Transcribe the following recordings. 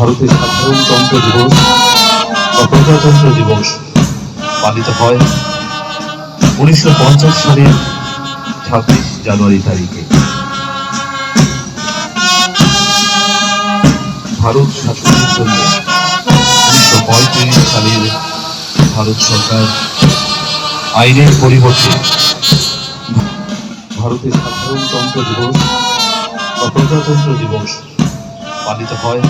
ভারতের সাধারণতন্ত্র দিবস বা প্রজাতন্ত্র দিবস পালিত হয় 1950 সালের 26 জানুয়ারি তারিখে। ভারত শাসনের জন্য 1935 সালের ভারত সরকার আইনের পরিবর্তে ভারতের সাধারণতন্ত্র দিবস বা প্রজাতন্ত্র দিবস পালিত হয়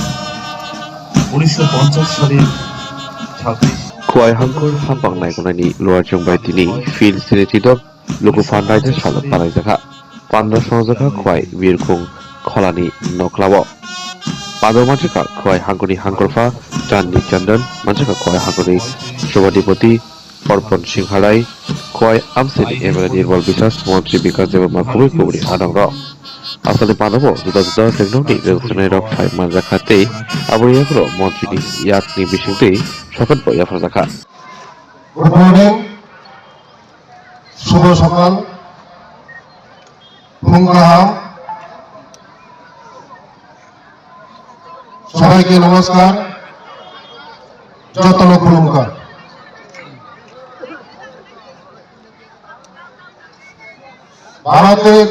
1950 সালের 26 Kuai hangkur hampang naikunani luar jongbai tini fil sinetidok luku pandai salap palai jaka pandra sonjaka kuai wirkung kholani noklabo pado manjaka kuai hangkuni hangkurfa Candi Chandan manjaka kuai hangkuni Subadipati Porpon Singhalai kuai amsini emele nirbol bisas mantri bikas dewa kubui kuburi adangro asali panabo juda-juda teknologi revolutionary rok thai manjakate aburiakro mantri yakni bisingte সকাল বইয়া ফরজাখা good morning, শুভ সকাল, ভুঙ্গাহাম, সবাইকে নমস্কার, যতন খুলুমকার। ভারতের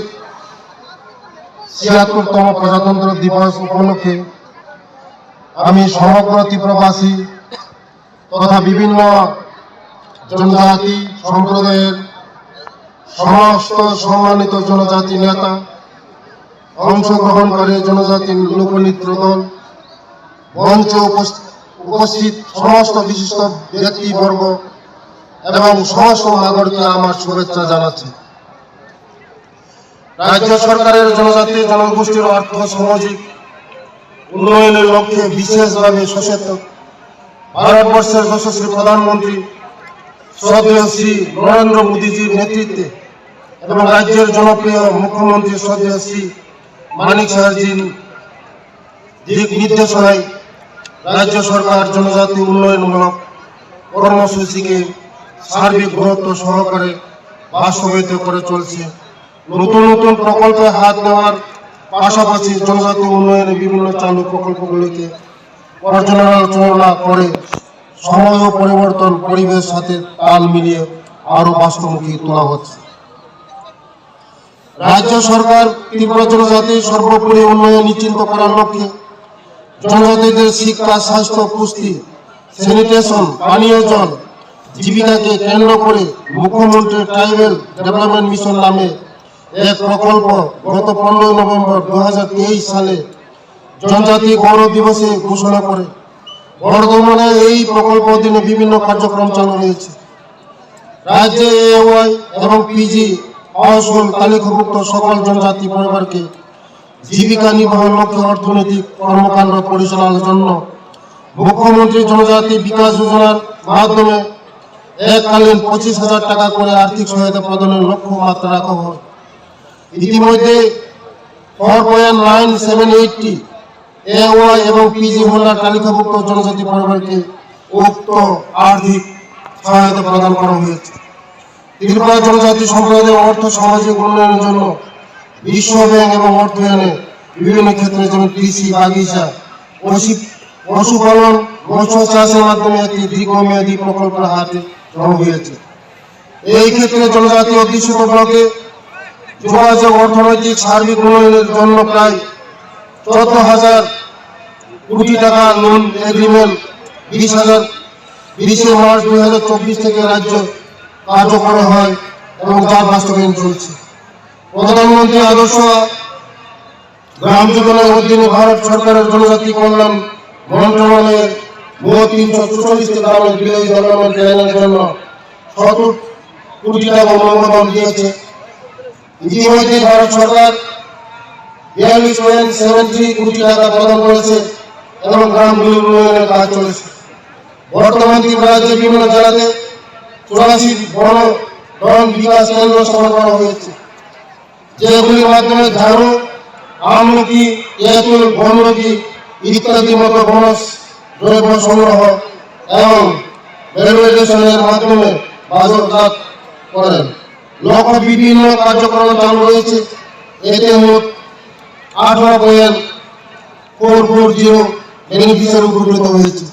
৭৬তম প্রজাতন্ত্র দিবস উপলক্ষে আমি সমগ্র ত্রিপুরাবাসী তথা বিভিন্ন জনজাতি সম্প্রদায়ের সমস্ত সম্মানিত জনজাতি নেতা অংশগ্রহণ করে জনজাতি লোকনৃত্য দল মঞ্চে উপস্থিত সমস্ত বিশিষ্ট ব্যক্তিবর্গ এবং সমস্ত নাগরিককে আমার শুভেচ্ছা জানাচ্ছি। রাজ্য সরকারের জনজাতি জনগোষ্ঠীর অর্থ সামাজিক উন্নয়নের লক্ষ্যে বিশেষভাবে সচেতন ভারতবর্ষের যশস্বী প্রধানমন্ত্রী শ্রদ্ধেয় শ্রী নরেন্দ্র মোদীজির নেতৃত্বে এবং রাজ্যের জনপ্রিয় মুখ্যমন্ত্রী শ্রদ্ধেয় শ্রী মানিক সাহাজির দিক নির্দেশনায় রাজ্য সরকার জনজাতি উন্নয়নমূলক কর্মসূচিকে সার্বিক গুরুত্ব সহকারে বাস্তবায়িত করে চলছে। নতুন নতুন প্রকল্পে হাত দেওয়ার পাশাপাশি জনজাতি উন্নয়নের বিভিন্ন চালু প্রকল্পগুলিকে পর্যালোচনা করে সময় ও পরিবর্তন পরিবেশ সাথে তাল মিলিয়ে আরো বাস্তবমুখী তোলা হচ্ছে। রাজ্য সরকার ত্রিপুরা জনজাতির সর্বোপরি উন্নয়ন নিশ্চিত করার লক্ষ্যে জনজাতিদের শিক্ষা, স্বাস্থ্য, পুষ্টি, স্যানিটেশন, পানীয় জল, জীবিকাকে কেন্দ্র করে মুখ্যমন্ত্রী ট্রাইবেল ডেভেলপমেন্ট মিশন নামে এক প্রকল্প গত 15 নভেম্বর 2023 সালে জনজাতি গৌরব দিবসে ঘোষণা করে বর্তমানে এই প্রকল্প অধীনে বিভিন্ন কার্যক্রম চালু রয়েছে। রাজ্যে এওয়াই এবং পিজি হাউসহোল্ড তালিকাভুক্ত সকল জনজাতি পরিবারকে জীবিকা নির্বাহের লক্ষ্যে অর্থনৈতিক কর্মকাণ্ড পরিচালনার জন্য মুখ্যমন্ত্রী জনজাতি বিকাশ যোজনার মাধ্যমে এককালীন 25,000 টাকা করে আর্থিক সহায়তা প্রদানের লক্ষ্যমাত্রা রাখা হয়। ইতিমধ্যে 4.978 এওয়াই এবং পিজি হোল্ডার তালিকাভুক্ত জনজাতি পরিবারকে উক্ত আর্থিক সহায়তা প্রদান করা হয়েছে। ত্রিপুরা জনজাতি সম্প্রদায়ের অর্থ সামাজিক উন্নয়নের জন্য বিশ্ব ব্যাংক এবং অর্থায়নে বিভিন্ন ক্ষেত্রে যেমন কৃষি, বাগিচা, পশুপালন, মৎস্য চাষের মাধ্যমে একটি দীর্ঘমেয়াদী প্রকল্পের হাতে জমা হয়েছে। এই ক্ষেত্রে জনজাতি অধ্যুষিত ব্লকে যোগাযোগ অর্থনৈতিক সার্বিক উন্নয়নের জন্য প্রায় 14,000 কোটি টাকা লোন এগ্রিমেন্ট 20 মার্চ 2024 থেকে রাজ্য কার্যকর হয় এবং যার বাস্তবায়ন চলছে। প্রধানমন্ত্রী আদর্শ গ্রাম যোজনার অধীনে ভারত সরকারের জনজাতি কল্যাণ মন্ত্রণালয়ের 344 গ্রামের ভিলেজ ডেভেলপমেন্ট প্ল্যানের জন্য 70 কোটি টাকা অনুমোদন দিয়েছে। ইতিমধ্যে ভারত সরকার 42.73 কোটি টাকা প্রদান করেছে এবং গ্রামগুলির উন্নয়নের কাজ চলেছে। বর্তমান ত্রিপুরা রাজ্যের বিভিন্ন জেলাতে 84 বন বিকাশ কেন্দ্র স্থাপন করা হয়েছে, যেগুলির মাধ্যমে ঝাড়ু, আমলকি, তেঁতুল, বনলকি ইত্যাদি মতো বনজ দ্রব্য সংগ্রহ এবং ভ্যালুয়েশনের মাধ্যমে বাজারজাত করেন। লক্ষ্য বিভিন্ন কার্যক্রম চালু রয়েছে। এতে মোট 18.440 বেনিফিশিয়ারি উপকৃত হয়েছে।